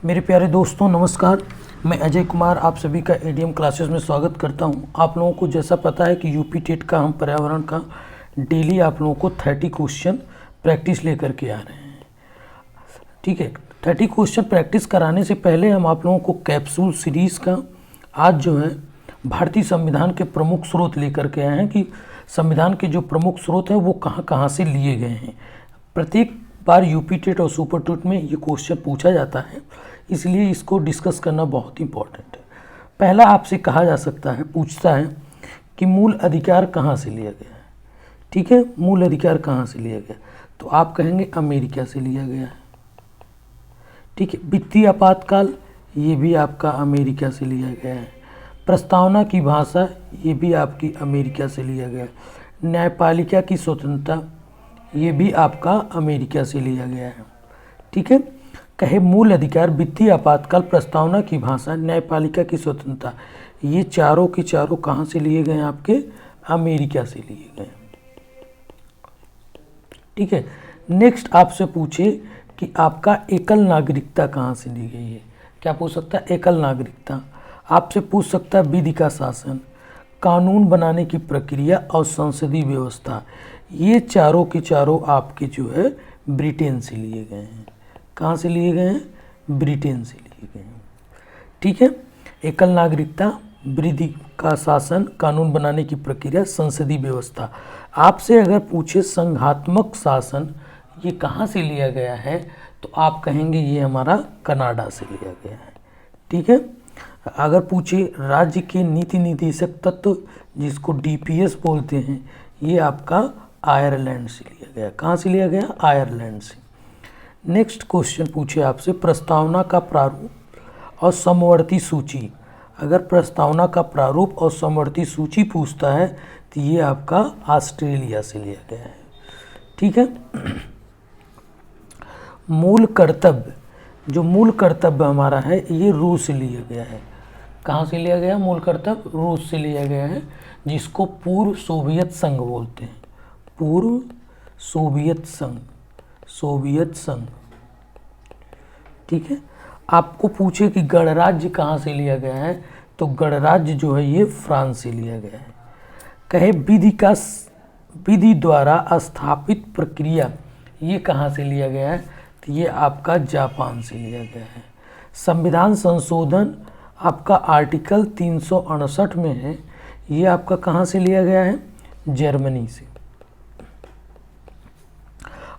मेरे प्यारे दोस्तों नमस्कार। मैं अजय कुमार आप सभी का एडीएम क्लासेस में स्वागत करता हूं। आप लोगों को जैसा पता है कि यूपी टेट का हम पर्यावरण का डेली आप लोगों को 30 क्वेश्चन प्रैक्टिस लेकर के आ रहे हैं। ठीक है, 30 क्वेश्चन प्रैक्टिस कराने से पहले हम आप लोगों को कैप्सूल सीरीज़ का आज जो है भारतीय संविधान के प्रमुख स्रोत लेकर के आए हैं कि संविधान के जो प्रमुख स्रोत हैं वो कहाँ कहाँ से लिए गए हैं। प्रत्येक बार यूपी टेट और सुपर टेट में ये क्वेश्चन पूछा जाता है, इसलिए इसको डिस्कस करना बहुत इंपॉर्टेंट है। पहला आपसे कहा जा सकता है, पूछता है कि मूल अधिकार कहाँ से लिया गया है। ठीक है, मूल अधिकार कहाँ से लिया गया, तो आप कहेंगे अमेरिका से लिया गया है। ठीक है, वित्तीय आपातकाल ये भी आपका अमेरिका से लिया गया है। प्रस्तावना की भाषा ये भी आपकी अमेरिका से लिया गया है। न्यायपालिका की स्वतंत्रता ये भी आपका अमेरिका से लिया गया है। ठीक है, कहे मूल अधिकार, वित्तीय आपातकाल, प्रस्तावना की भाषा, न्यायपालिका की स्वतंत्रता, ये चारों के चारों कहाँ से लिए गए हैं, आपके अमेरिका से लिए गए। ठीक है, नेक्स्ट आपसे पूछे कि आपका एकल नागरिकता कहाँ से ली गई है। क्या पूछ सकता है, एकल नागरिकता। आपसे पूछ सकता है विधि का शासन, कानून बनाने की प्रक्रिया और संसदीय व्यवस्था, ये चारों के चारों आपके जो है ब्रिटेन से लिए गए हैं। कहाँ से लिए गए हैं, ब्रिटेन से लिए गए हैं। ठीक है, एकल नागरिकता, विधि का शासन, कानून बनाने की प्रक्रिया, संसदीय व्यवस्था। आपसे अगर पूछे संघात्मक शासन ये कहाँ से लिया गया है, तो आप कहेंगे ये हमारा कनाडा से लिया गया है। ठीक है, अगर पूछे राज्य के नीति निर्देशक तत्व जिसको डीपीएस बोलते हैं, ये आपका आयरलैंड से लिया गया। कहाँ से लिया गया, आयरलैंड से। नेक्स्ट क्वेश्चन पूछे आपसे प्रस्तावना का प्रारूप और समवर्ती सूची। अगर प्रस्तावना का प्रारूप और समवर्ती सूची पूछता है तो ये आपका ऑस्ट्रेलिया से लिया गया है। ठीक है, मूल कर्तव्य, जो मूल कर्तव्य हमारा है ये रूस से लिया गया है। कहाँ से लिया गया, मूल कर्तव्य रूस से लिया गया है, जिसको पूर्व सोवियत संघ बोलते हैं। पूर्व सोवियत संघ, सोवियत संघ। ठीक है, आपको पूछे कि गणराज्य कहाँ से लिया गया है, तो गणराज्य जो है ये फ्रांस से लिया गया है। कहे विधि द्वारा स्थापित प्रक्रिया ये कहाँ से लिया गया है, तो ये आपका जापान से लिया गया है। संविधान संशोधन आपका आर्टिकल 368 में है, ये आपका कहाँ से लिया गया है, जर्मनी से।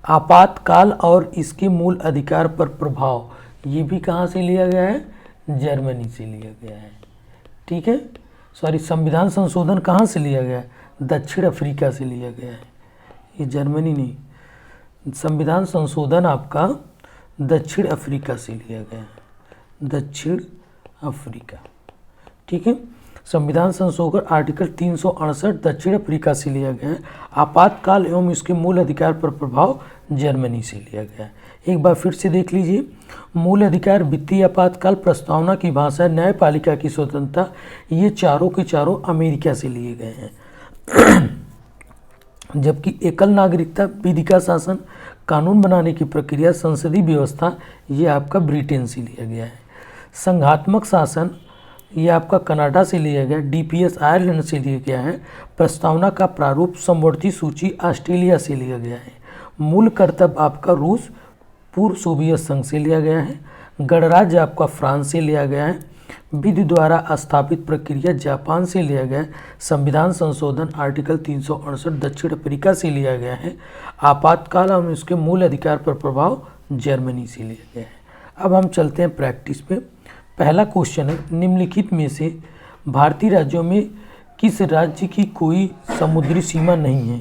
आपातकाल और इसके मूल अधिकार पर प्रभाव ये भी कहाँ से लिया गया है, जर्मनी से लिया गया है। ठीक है, सॉरी, संविधान संशोधन कहाँ से लिया गया है, दक्षिण अफ्रीका से लिया गया है, ये जर्मनी नहीं। संविधान संशोधन आपका दक्षिण अफ्रीका से लिया गया है, दक्षिण अफ्रीका। ठीक है, संविधान संशोधन आर्टिकल 368 दक्षिण अफ्रीका से लिया गया है। आपातकाल एवं इसके मूल अधिकार पर प्रभाव जर्मनी से लिया गया है। एक बार फिर से देख लीजिए, मूल अधिकार, वित्तीय आपातकाल, प्रस्तावना की भाषा, न्यायपालिका की स्वतंत्रता, ये चारों के चारों अमेरिका से लिए गए हैं। जबकि एकल नागरिकता, विधि का शासन, कानून बनाने की प्रक्रिया, संसदीय व्यवस्था, ये आपका ब्रिटेन से लिया गया है। संघात्मक शासन ये आपका कनाडा से लिया गया, डीपीएस आयरलैंड से लिया गया है। प्रस्तावना का प्रारूप, समवर्ती सूची ऑस्ट्रेलिया से लिया गया है। मूल कर्तव्य आपका रूस, पूर्व सोवियत संघ से लिया गया है। गणराज्य आपका फ्रांस से लिया गया है। विधि द्वारा स्थापित प्रक्रिया जापान से लिया गया है। संविधान संशोधन आर्टिकल 368 दक्षिण अफ्रीका से लिया गया है। आपातकाल और इसके मूल अधिकार पर प्रभाव जर्मनी से लिया गया है। अब हम चलते हैं प्रैक्टिस पे। पहला क्वेश्चन है, निम्नलिखित में से भारतीय राज्यों में किस राज्य की कोई समुद्री सीमा नहीं है।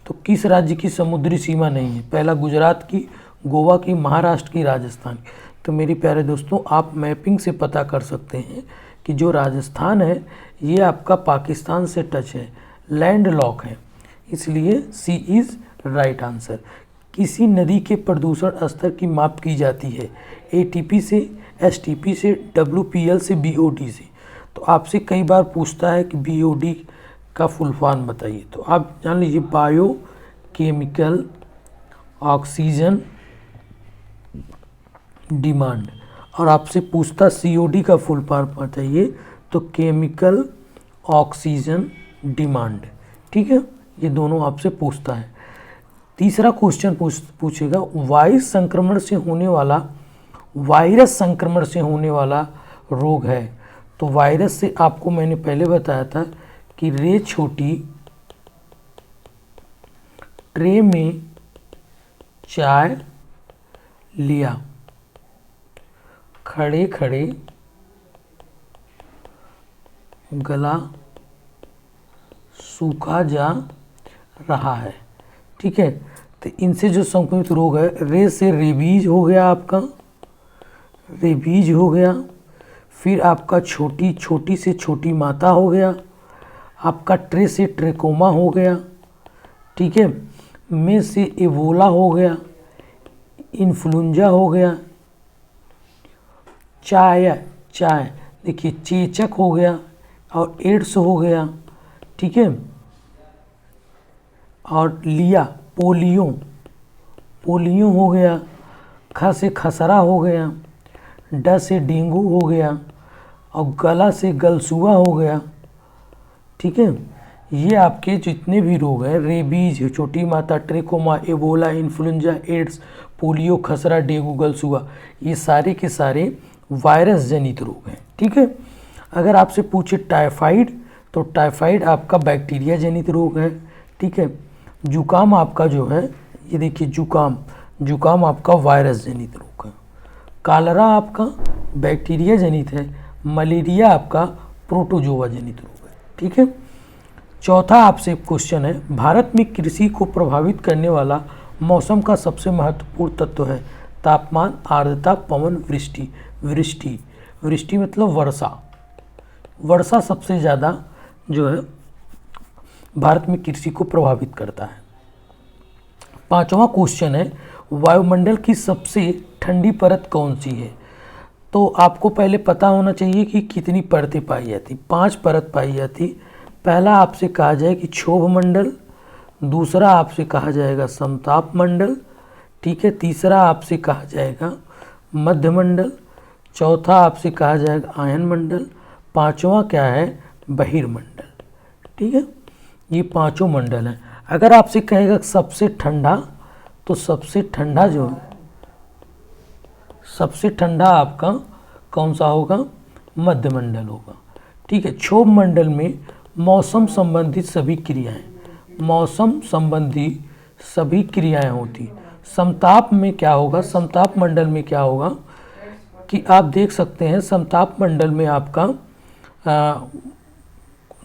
तो किस राज्य की समुद्री सीमा नहीं है, पहला गुजरात की, गोवा की, महाराष्ट्र की, राजस्थान की। तो मेरे प्यारे दोस्तों, आप मैपिंग से पता कर सकते हैं कि जो राजस्थान है ये आपका पाकिस्तान से टच है, लैंड लॉक है, इसलिए सी इज़ राइट आंसर। किसी नदी के प्रदूषण स्तर की माप की जाती है, एटीपी से, एसटीपी से, डब्ल्यूपीएल से, बीओडी से। तो आपसे कई बार पूछता है कि बीओडी का फुल फॉर्म बताइए, तो आप जान लीजिए बायो केमिकल ऑक्सीजन डिमांड। और आपसे पूछता COD का फुल फॉर्म चाहिए तो केमिकल ऑक्सीजन डिमांड। ठीक है, ये दोनों आपसे पूछता है। तीसरा क्वेश्चन पूछेगा वायरस संक्रमण से होने वाला रोग है। तो वायरस से आपको मैंने पहले बताया था कि रे छोटी ट्रे में चाय लिया, खड़े खड़े गला सूखा जा रहा है। ठीक है, तो इनसे जो संक्रमित रोग है, रे से रेबीज हो गया, आपका रेबीज हो गया। फिर आपका छोटी से छोटी माता हो गया, आपका ट्रे से ट्रेकोमा हो गया। ठीक है, में से एबोला हो गया, इन्फ्लुएंजा हो गया, चाय देखिए चेचक हो गया और एड्स हो गया। ठीक है, और लिया पोलियो हो गया, ख से खसरा हो गया, ड से डेंगू हो गया और गला से गलसुआ हो गया। ठीक है, ये आपके जितने भी रोग हैं, रेबीज, छोटी माता, trachoma, Ebola, influenza, AIDS, polio, खसरा, डेंगू, गलसुआ, ये सारे के सारे वायरस जनित रोग हैं। ठीक है, अगर आपसे पूछे टाइफाइड, तो टाइफाइड आपका बैक्टीरिया जनित रोग है। ठीक है, जुकाम आपका जो है, ये देखिए जुकाम आपका वायरस जनित रोग है। कालरा आपका बैक्टीरिया जनित है। मलेरिया आपका प्रोटोजोआ जनित रोग है। ठीक है, चौथा आपसे क्वेश्चन है, भारत में कृषि को प्रभावित करने वाला मौसम का सबसे महत्वपूर्ण तत्व है तापमान, आर्द्रता, पवन, वृष्टि मतलब वर्षा सबसे ज़्यादा जो है भारत में कृषि को प्रभावित करता है। पांचवा क्वेश्चन है, वायुमंडल की सबसे ठंडी परत कौन सी है। तो आपको पहले पता होना चाहिए कि कितनी परतें पाई जाती। 5 परत पाई जाती। पहला आपसे कहा जाए कि क्षोभ मंडल, दूसरा आपसे कहा जाएगा समताप मंडल। ठीक है, तीसरा आपसे कहा जाएगा मध्य मंडल, चौथा आपसे कहा जाएगा आयन मंडल, पांचवा क्या है, बहिर्मंडल। ठीक है, ये पांचों मंडल हैं। अगर आपसे कहेगा सबसे ठंडा, तो सबसे ठंडा जो है, सबसे ठंडा आपका कौन सा होगा, मध्य मंडल होगा। ठीक है, क्षोभ मंडल में मौसम संबंधित सभी क्रियाएं होती। समताप में क्या होगा, समताप मंडल में क्या होगा कि आप देख सकते हैं समताप मंडल में आपका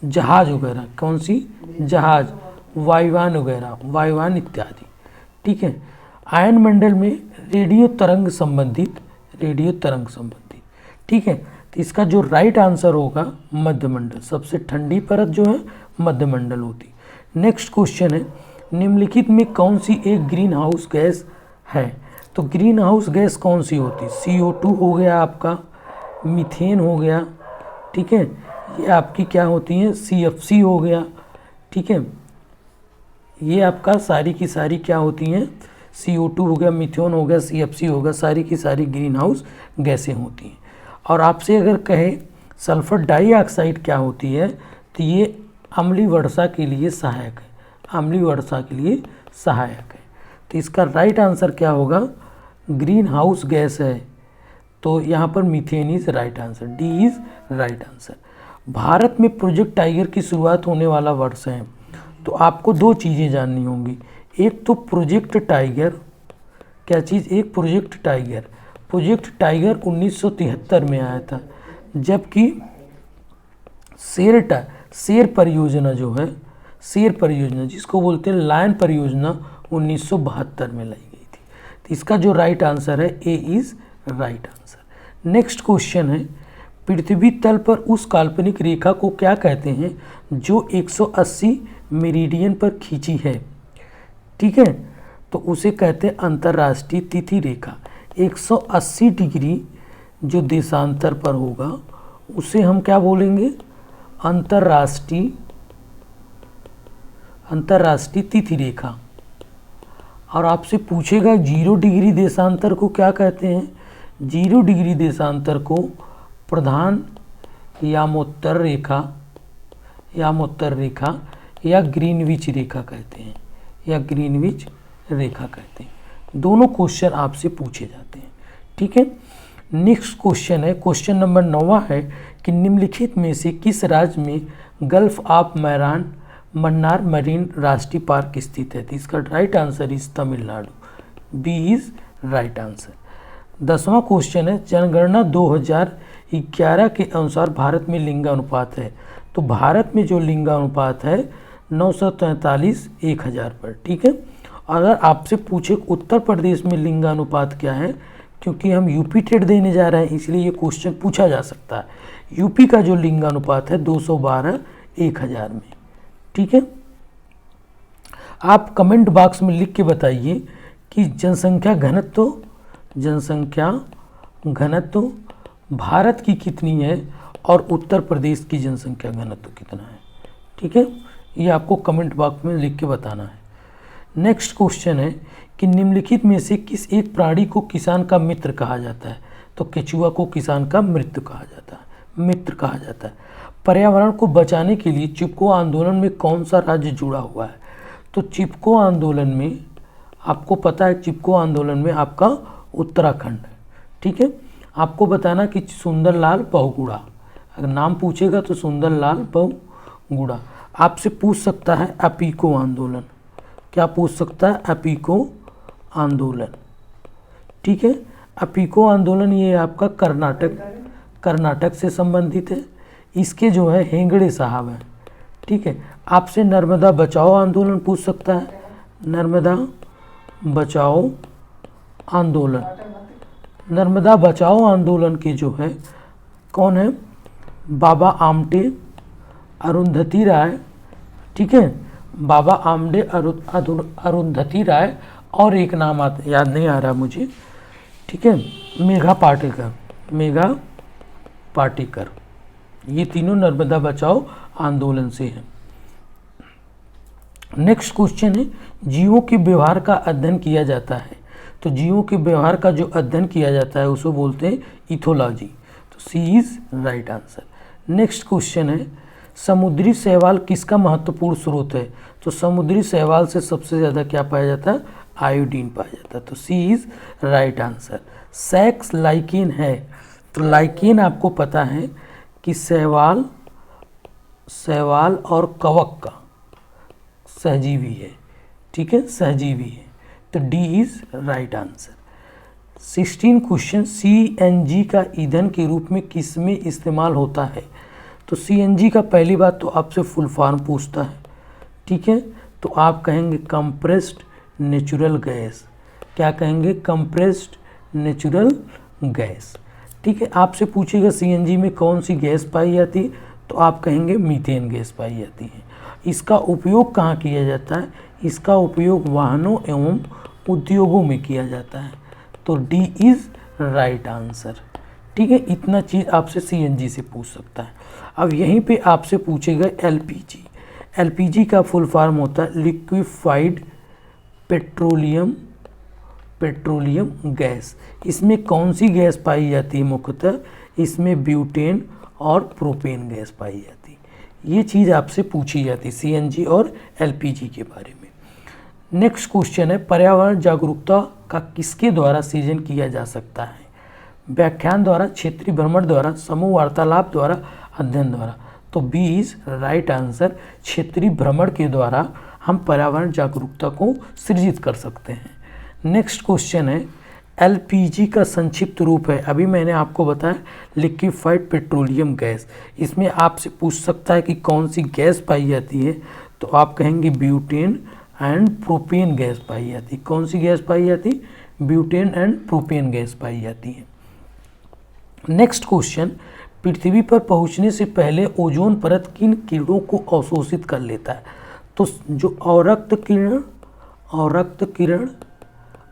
जहाज वगैरह, कौन सी जहाज, वायुयान वगैरह, वायुयान इत्यादि। ठीक है, आयन मंडल में रेडियो तरंग संबंधित। ठीक है, तो इसका जो राइट आंसर होगा मध्य मंडल, सबसे ठंडी परत जो है मध्य मंडल होती। नेक्स्ट क्वेश्चन है, निम्नलिखित में कौन सी एक ग्रीन हाउस गैस है। तो ग्रीन हाउस गैस कौन सी होती, CO2 हो गया आपका, मीथेन हो गया। ठीक है, ये आपकी क्या होती है, CFC हो गया। ठीक है, ये आपका सारी की सारी क्या होती हैं, CO2 हो गया, मीथेन हो गया, CFC हो गया, सारी की सारी ग्रीन हाउस गैसें होती हैं। और आपसे अगर कहे सल्फर डाइऑक्साइड क्या होती है, तो ये अम्लीय वर्षा के लिए सहायक है, तो इसका राइट आंसर क्या होगा, ग्रीन हाउस गैस है। तो यहाँ पर methane is right answer, D is right answer. Bharat में प्रोजेक्ट टाइगर की शुरुआत होने वाला वर्ष है। तो आपको 2 चीज़ें जाननी होंगी, एक तो प्रोजेक्ट टाइगर, क्या चीज़, एक प्रोजेक्ट टाइगर 1973 में आया था, जबकि शेर परियोजना जो है, शेर परियोजना जिसको बोलते हैं लायन परियोजना 1972 में लाई गई थी। तो इसका जो राइट आंसर है A is right answer. Next question है, पृथ्वी तल पर उस काल्पनिक रेखा को क्या कहते हैं जो 180 मेरिडियन पर खींची है। ठीक है, तो उसे कहते हैं अंतर्राष्ट्रीय तिथि रेखा। 180 डिग्री जो देशांतर पर होगा उसे हम क्या बोलेंगे, अंतर्राष्ट्रीय तिथि रेखा। और आपसे पूछेगा 0 डिग्री देशांतर को क्या कहते हैं, 0 डिग्री देशांतर को प्रधान यामोत्तर रेखा या ग्रीनविच रेखा कहते हैं, दोनों क्वेश्चन आपसे पूछे जाते हैं। ठीक है, नेक्स्ट क्वेश्चन है, क्वेश्चन नंबर 9 है कि निम्नलिखित में से किस राज्य में गल्फ ऑफ मन्नार मरीन राष्ट्रीय पार्क स्थित है? तो इसका right answer is Tamil Nadu, B is right answer. 10वां क्वेश्चन है, जनगणना 2011 के अनुसार भारत में लिंगानुपात है। तो भारत में जो लिंगानुपात है 943:1000 पर। ठीक है, अगर आपसे पूछे उत्तर प्रदेश में लिंगानुपात क्या है, क्योंकि हम यूपी टेट देने जा रहे हैं इसलिए ये क्वेश्चन पूछा जा सकता है। यूपी का जो लिंगानुपात है 212:1000 में। ठीक है, आप कमेंट बॉक्स में लिख के बताइए कि जनसंख्या घनत्व भारत की कितनी है और उत्तर प्रदेश की जनसंख्या घनत्व कितना है। ठीक है, ये आपको कमेंट बॉक्स में लिख के बताना है। नेक्स्ट क्वेश्चन है कि निम्नलिखित में से किस एक प्राणी को किसान का मित्र कहा जाता है? तो केचुआ को किसान का मित्र कहा जाता है। पर्यावरण को बचाने के लिए चिपको आंदोलन में कौन सा राज्य जुड़ा हुआ है? तो चिपको आंदोलन में आपको पता है, चिपको आंदोलन में आपका उत्तराखंड है। ठीक है, आपको बताना कि सुंदरलाल बहुगुणा, अगर नाम पूछेगा तो सुंदरलाल बहुगुणा। आपसे पूछ सकता है अपीको आंदोलन, क्या पूछ सकता है? अपीको आंदोलन। ठीक है, अपीको आंदोलन ये आपका कर्नाटक से संबंधित है। इसके जो है हेगड़े साहब हैं। ठीक है, आपसे नर्मदा बचाओ आंदोलन पूछ सकता है, नर्मदा बचाओ आंदोलन के जो है कौन है? बाबा आमटे, अरुंधति राय। ठीक है, बाबा आमटे, अरुंधति राय और एक नाम याद नहीं आ रहा मुझे। ठीक है, मेघा पाटेकर, ये तीनों नर्मदा बचाओ आंदोलन से हैं। नेक्स्ट क्वेश्चन है, जीवों के व्यवहार का अध्ययन किया जाता है। तो जीवों के व्यवहार का जो अध्ययन किया जाता है उसे बोलते हैं इथोलॉजी। तो C is right answer. Next question है, समुद्री शैवाल किसका महत्वपूर्ण स्रोत है? तो समुद्री शैवाल से सबसे ज़्यादा क्या पाया जाता है? आयोडीन पाया जाता है। तो सी इज राइट आंसर। सेक्स लाइकेन है, तो लाइकेन आपको पता है कि शैवाल और कवक का सहजीवी है। ठीक है, सहजीवी है। तो D is right answer. 16 question, CNG का ईंधन के रूप में किस में इस्तेमाल होता है? तो CNG का पहली बात तो आपसे फुल फॉर्म पूछता है। ठीक है, तो आप कहेंगे कंप्रेस्ड नेचुरल गैस। क्या कहेंगे? Compressed natural gas. ठीक है, आपसे पूछेगा CNG में कौन सी गैस पाई जाती है? तो आप कहेंगे मीथेन गैस पाई जाती है। इसका उपयोग कहाँ किया जाता है? इसका उपयोग वाहनों एवं उद्योगों में किया जाता है। तो डी इज राइट आंसर। ठीक है, इतना चीज़ आपसे CNG से पूछ सकता है। अब यहीं पे आपसे पूछेगा LPG। LPG का फुल फॉर्म होता है लिक्विफाइड पेट्रोलियम गैस। इसमें कौन सी गैस पाई जाती है मुख्यतः? इसमें ब्यूटेन और प्रोपेन गैस पाई जाती है। ये चीज़ आपसे पूछी जाती है CNG और LPG के बारे में। नेक्स्ट क्वेश्चन है, पर्यावरण जागरूकता का किसके द्वारा सृजन किया जा सकता है? व्याख्यान द्वारा, क्षेत्रीय भ्रमण द्वारा, समूह वार्तालाप द्वारा, अध्ययन द्वारा। तो बी इज राइट आंसर। क्षेत्रीय भ्रमण के द्वारा हम पर्यावरण जागरूकता को सृजित कर सकते हैं। नेक्स्ट क्वेश्चन है, LPG का संक्षिप्त रूप है, अभी मैंने आपको बताया लिक्विफाइड पेट्रोलियम गैस। इसमें आपसे पूछ सकता है कि कौन सी गैस पाई जाती है? तो आप कहेंगे ब्यूटेन एंड प्रोपेन गैस पाई जाती है। कौन सी गैस पाई जाती? ब्यूटेन एंड प्रोपेन गैस पाई जाती है। नेक्स्ट क्वेश्चन, पृथ्वी पर पहुंचने से पहले ओजोन परत किन किरणों को अवशोषित कर लेता है? तो जो अवरक्त किरण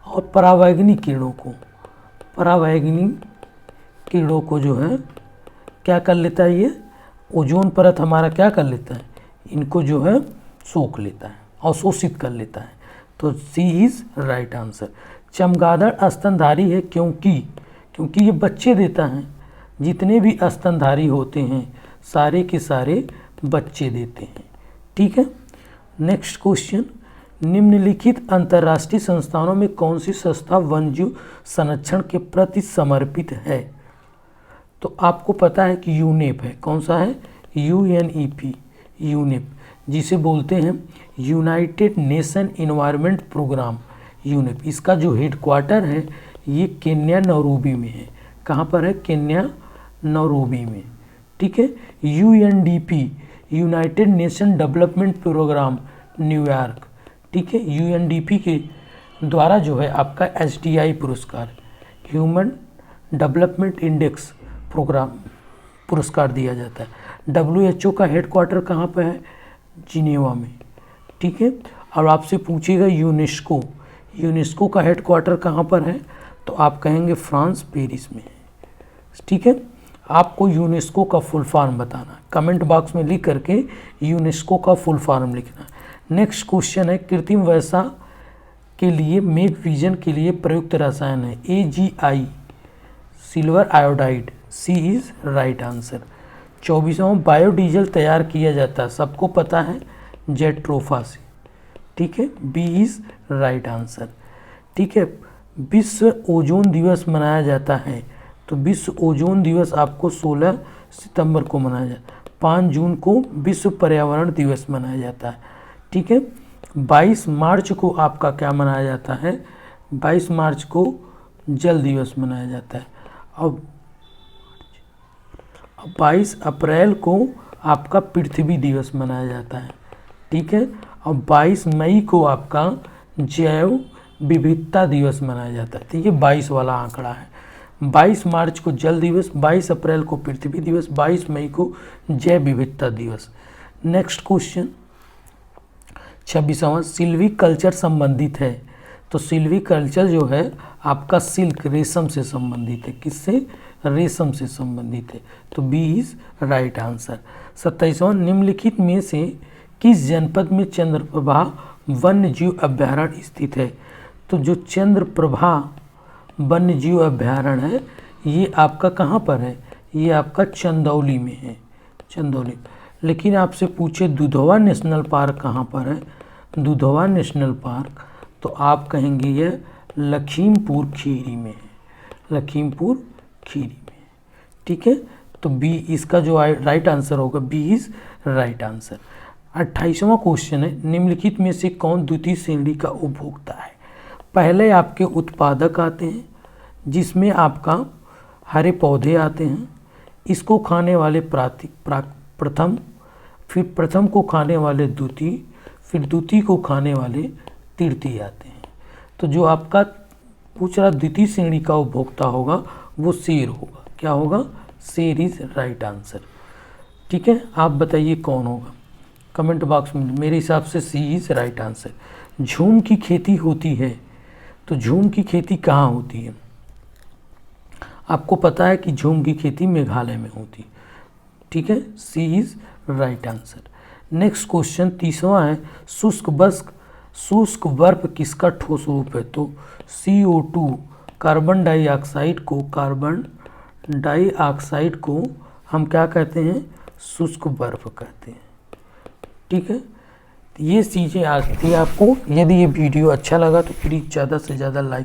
और परावैंगनी किरणों को जो है क्या कर लेता है? ये ओजोन परत हमारा क्या कर लेता है? इनको जो है सोख लेता है, अवशोषित कर लेता है। तो सी इज राइट आंसर। चमगादड़ स्तनधारी है क्योंकि ये बच्चे देता है, जितने भी स्तनधारी होते हैं सारे के सारे बच्चे देते हैं। ठीक है। नेक्स्ट क्वेश्चन, निम्नलिखित अंतर्राष्ट्रीय संस्थानों में कौन सी संस्था वन्यजीव संरक्षण के प्रति समर्पित है? तो आपको पता है कि यूनेप है। कौन सा है? UNEP, यूनेप, जिसे बोलते हैं United Nation Environment Programme, UNEP. इसका जो हेडक्वार्टर है ये केन्या नैरोबी में है। कहाँ पर है? केन्या नैरोबी में। ठीक है। UNDP, United Nation Development Programme, New York. ठीक है। UNDP के द्वारा जो है आपका HDI पुरस्कार, ह्यूमन डेवलपमेंट इंडेक्स प्रोग्राम पुरस्कार दिया जाता है। WHO का हेडक्वार्टर कहाँ पर है? जिनेवा में। ठीक है। और आपसे पूछेगा यूनेस्को का हेडक्वार्टर कहाँ पर है? तो आप कहेंगे फ्रांस, पेरिस में है। ठीक है। आपको यूनेस्को का फुल फॉर्म बताना, कमेंट बॉक्स में लिख करके यूनेस्को का फुल फॉर्म लिखना। नेक्स्ट क्वेश्चन है, कृत्रिम वसा के लिए मैग्नीशियम के लिए प्रयुक्त रसायन है AgI, silver iodide. C is right answer. 24वां, बायोडीजल तैयार किया जाता है, सबको पता है, जेट्रोफा से। ठीक है। B is right answer. ठीक है। विश्व ओजोन दिवस मनाया जाता है, तो विश्व ओजोन दिवस आपको 16 सितंबर को मनाया जाता है। 5 जून को विश्व पर्यावरण दिवस मनाया जाता है। ठीक है। 22 मार्च को आपका क्या मनाया जाता है? 22 मार्च को जल दिवस मनाया जाता है। अब 22 अप्रैल को आपका पृथ्वी दिवस मनाया जाता है। ठीक है। और 22 मई को आपका जैव विविधता दिवस मनाया जाता है। तो ये 22 वाला आंकड़ा है। 22 मार्च को जल दिवस, 22 अप्रैल को पृथ्वी दिवस, 22 मई को जैव विविधता दिवस। नेक्स्ट क्वेश्चन 26वां, सिल्वी कल्चर संबंधित है, तो सिल्वी कल्चर जो है आपका सिल्क, रेशम से संबंधित है। किससे? रेशम से संबंधित है, तो B इज राइट आंसर। 27वां, निम्नलिखित में से किस जनपद में चंद्रप्रभा वन्य जीव अभ्यारण्य स्थित है? तो जो चंद्रप्रभा वन्य जीव अभ्यारण्य है ये आपका कहाँ पर है? ये आपका चंदौली में है, चंदौली। लेकिन आपसे पूछे दुधवा नेशनल पार्क कहाँ पर है? दुधवा नेशनल पार्क, तो आप कहेंगे ये लखीमपुर खीरी में है, लखीमपुर खीरी में। ठीक है। तो B इसका जो राइट आंसर होगा, B इज राइट आंसर। 28वां क्वेश्चन है, निम्नलिखित में से कौन द्वितीय श्रेणी का उपभोक्ता है? पहले आपके उत्पादक आते हैं, जिसमें आपका हरे पौधे आते हैं, इसको खाने वाले प्रथम, फिर प्रथम को खाने वाले द्वितीय, फिर द्वितीय को खाने वाले तृतीय आते हैं। तो जो आपका पूछ रहा द्वितीय श्रेणी का उपभोक्ता होगा वो शेर होगा। क्या होगा? शेर इज राइट आंसर। ठीक है। आप बताइए कौन होगा कमेंट बॉक्स में। मेरे हिसाब से C इज राइट आंसर। झूम की खेती होती है, तो झूम की खेती कहाँ होती है? आपको पता है कि झूम की खेती मेघालय में होती है। ठीक है। C is right answer. Next question 30वां है, शुष्क बर्फ किसका ठोस रूप है? तो CO2, कार्बन डाइऑक्साइड को हम क्या कहते हैं? शुष्क बर्फ कहते हैं। ठीक है। ये चीज़ें आज थी आपको। यदि ये वीडियो अच्छा लगा तो प्लीज़ ज़्यादा से ज़्यादा लाइक